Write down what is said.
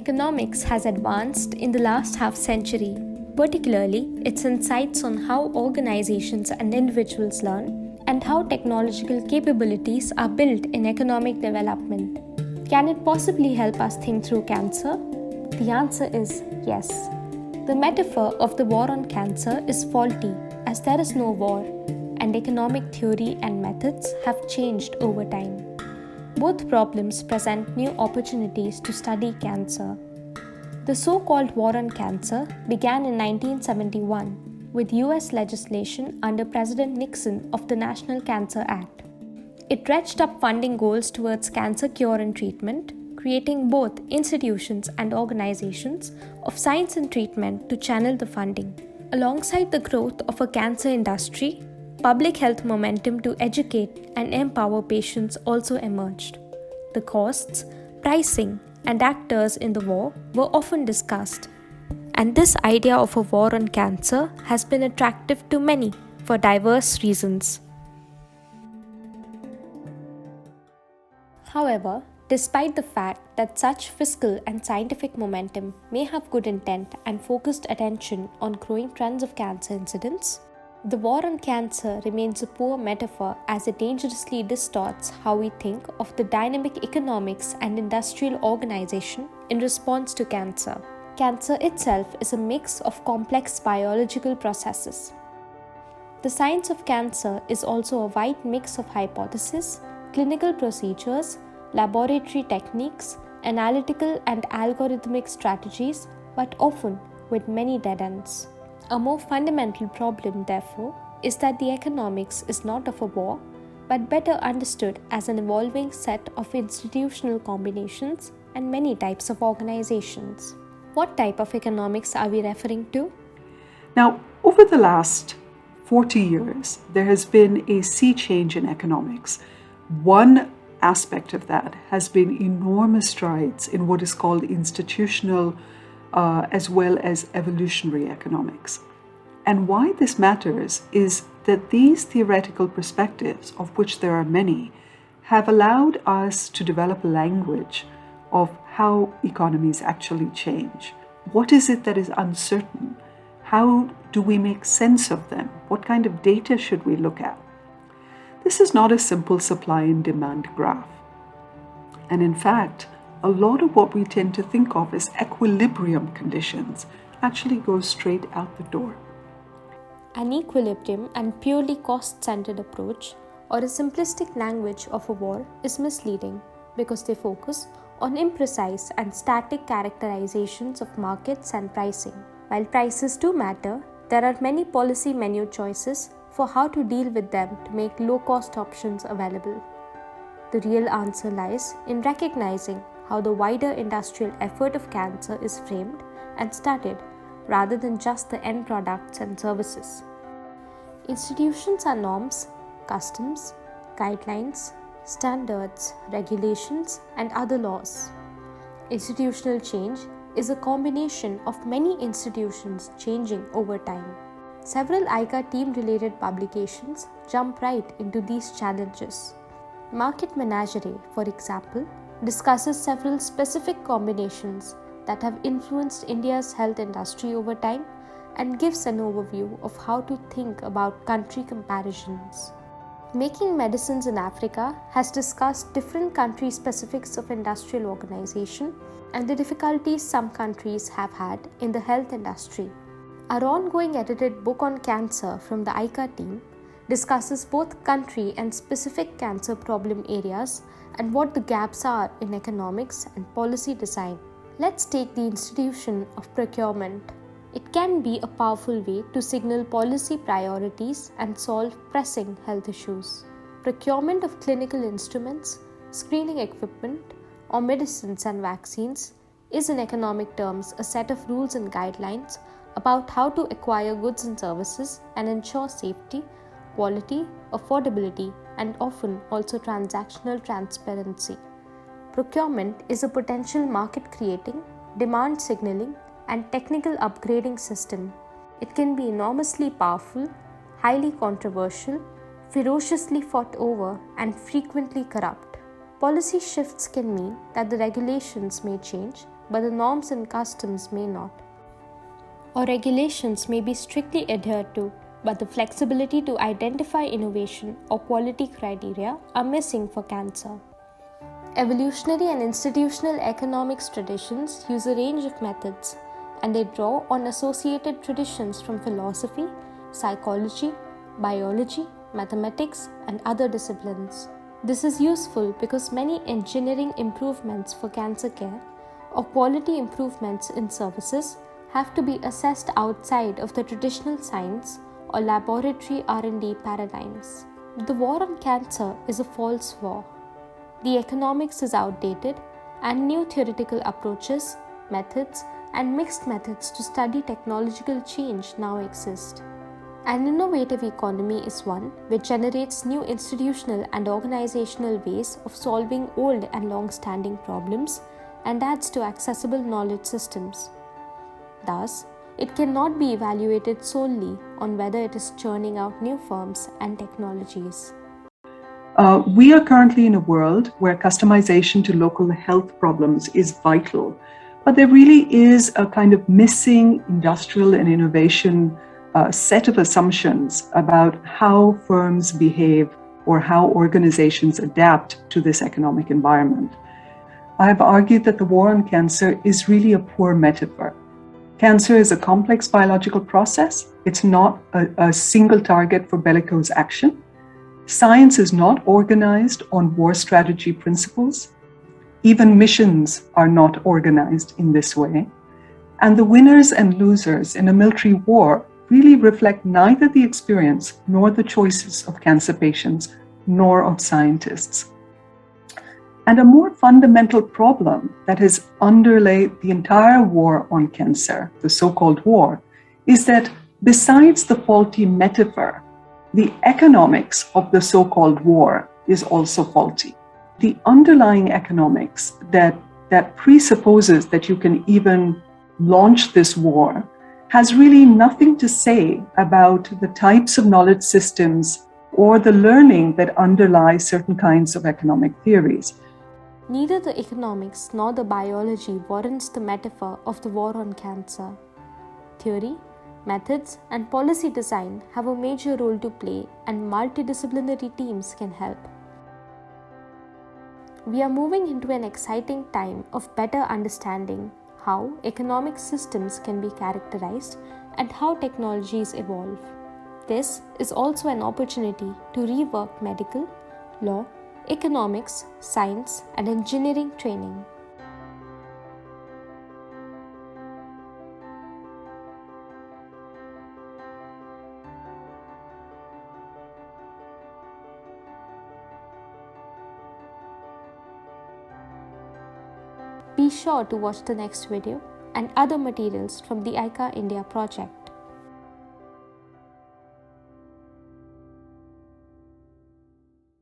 Economics has advanced in the last half century, particularly its insights on how organizations and individuals learn and how technological capabilities are built in economic development. Can it possibly help us think through cancer? The answer is yes. The metaphor of the war on cancer is faulty, as there is no war, and economic theory and methods have changed over time. Both problems present new opportunities to study cancer. The so-called war on cancer began in 1971 with US legislation under President Nixon of the National Cancer Act. It dredged up funding goals towards cancer cure and treatment, creating both institutions and organizations of science and treatment to channel the funding. Alongside the growth of a cancer industry, public health momentum to educate and empower patients also emerged. The costs, pricing, and actors in the war were often discussed. And this idea of a war on cancer has been attractive to many for diverse reasons. However, despite the fact that such fiscal and scientific momentum may have good intent and focused attention on growing trends of cancer incidence, the war on cancer remains a poor metaphor as it dangerously distorts how we think of the dynamic economics and industrial organization in response to cancer. Cancer itself is a mix of complex biological processes. The science of cancer is also a wide mix of hypotheses, clinical procedures, laboratory techniques, analytical and algorithmic strategies, but often with many dead ends. A more fundamental problem, therefore, is that the economics is not of a war, but better understood as an evolving set of institutional combinations and many types of organizations. What type of economics are we referring to? Now, over the last 40 years, there has been a sea change in economics. One aspect of that has been enormous strides in what is called institutional as well as evolutionary economics. And why this matters is that these theoretical perspectives, of which there are many, have allowed us to develop a language of how economies actually change. What is it that is uncertain? How do we make sense of them? What kind of data should we look at? This is not a simple supply and demand graph. And in fact, a lot of what we tend to think of as equilibrium conditions actually goes straight out the door. An equilibrium and purely cost-centered approach, or a simplistic language of a war, is misleading because they focus on imprecise and static characterizations of markets and pricing. While prices do matter, there are many policy menu choices for how to deal with them to make low-cost options available. The real answer lies in recognizing how the wider industrial effort of cancer is framed and studied rather than just the end products and services. Institutions are norms, customs, guidelines, standards, regulations, and other laws. Institutional change is a combination of many institutions changing over time. Several ICCA team-related publications jump right into these challenges. Market Menagerie, for example, discusses several specific combinations that have influenced India's health industry over time and gives an overview of how to think about country comparisons. Making Medicines in Africa has discussed different country specifics of industrial organization and the difficulties some countries have had in the health industry. Our ongoing edited book on cancer from the ICCA team discusses both country and specific cancer problem areas and what the gaps are in economics and policy design. Let's take the institution of procurement. It can be a powerful way to signal policy priorities and solve pressing health issues. Procurement of clinical instruments, screening equipment, or medicines and vaccines is in economic terms a set of rules and guidelines about how to acquire goods and services and ensure safety, quality, affordability, and often also transactional transparency. Procurement is a potential market-creating, demand signaling, and technical upgrading system. It can be enormously powerful, highly controversial, ferociously fought over, and frequently corrupt. Policy shifts can mean that the regulations may change, but the norms and customs may not. Or regulations may be strictly adhered to, but the flexibility to identify innovation or quality criteria are missing for cancer. Evolutionary and institutional economics traditions use a range of methods, and they draw on associated traditions from philosophy, psychology, biology, mathematics, and other disciplines. This is useful because many engineering improvements for cancer care or quality improvements in services have to be assessed outside of the traditional science or laboratory R&D paradigms. The war on cancer is a false war. The economics is outdated, and new theoretical approaches, methods, and mixed methods to study technological change now exist. An innovative economy is one which generates new institutional and organizational ways of solving old and long-standing problems and adds to accessible knowledge systems. Thus, it cannot be evaluated solely on whether it is churning out new firms and technologies. We are currently in a world where customization to local health problems is vital, but there really is a kind of missing industrial and innovation set of assumptions about how firms behave or how organizations adapt to this economic environment. I have argued that the war on cancer is really a poor metaphor. Cancer is a complex biological process. It's not a single target for bellicose action. Science is not organized on war strategy principles. Even missions are not organized in this way. And the winners and losers in a military war really reflect neither the experience nor the choices of cancer patients nor of scientists. And a more fundamental problem that has underlaid the entire war on cancer, the so-called war, is that besides the faulty metaphor, the economics of the so-called war is also faulty. The underlying economics that presupposes that you can even launch this war has really nothing to say about the types of knowledge systems or the learning that underlie certain kinds of economic theories. Neither the economics nor the biology warrants the metaphor of the war on cancer. Theory, methods, and policy design have a major role to play, and multidisciplinary teams can help. We are moving into an exciting time of better understanding how economic systems can be characterized and how technologies evolve. This is also an opportunity to rework medical, law, economics, science, and engineering training. Be sure to watch the next video and other materials from the ICCA India project.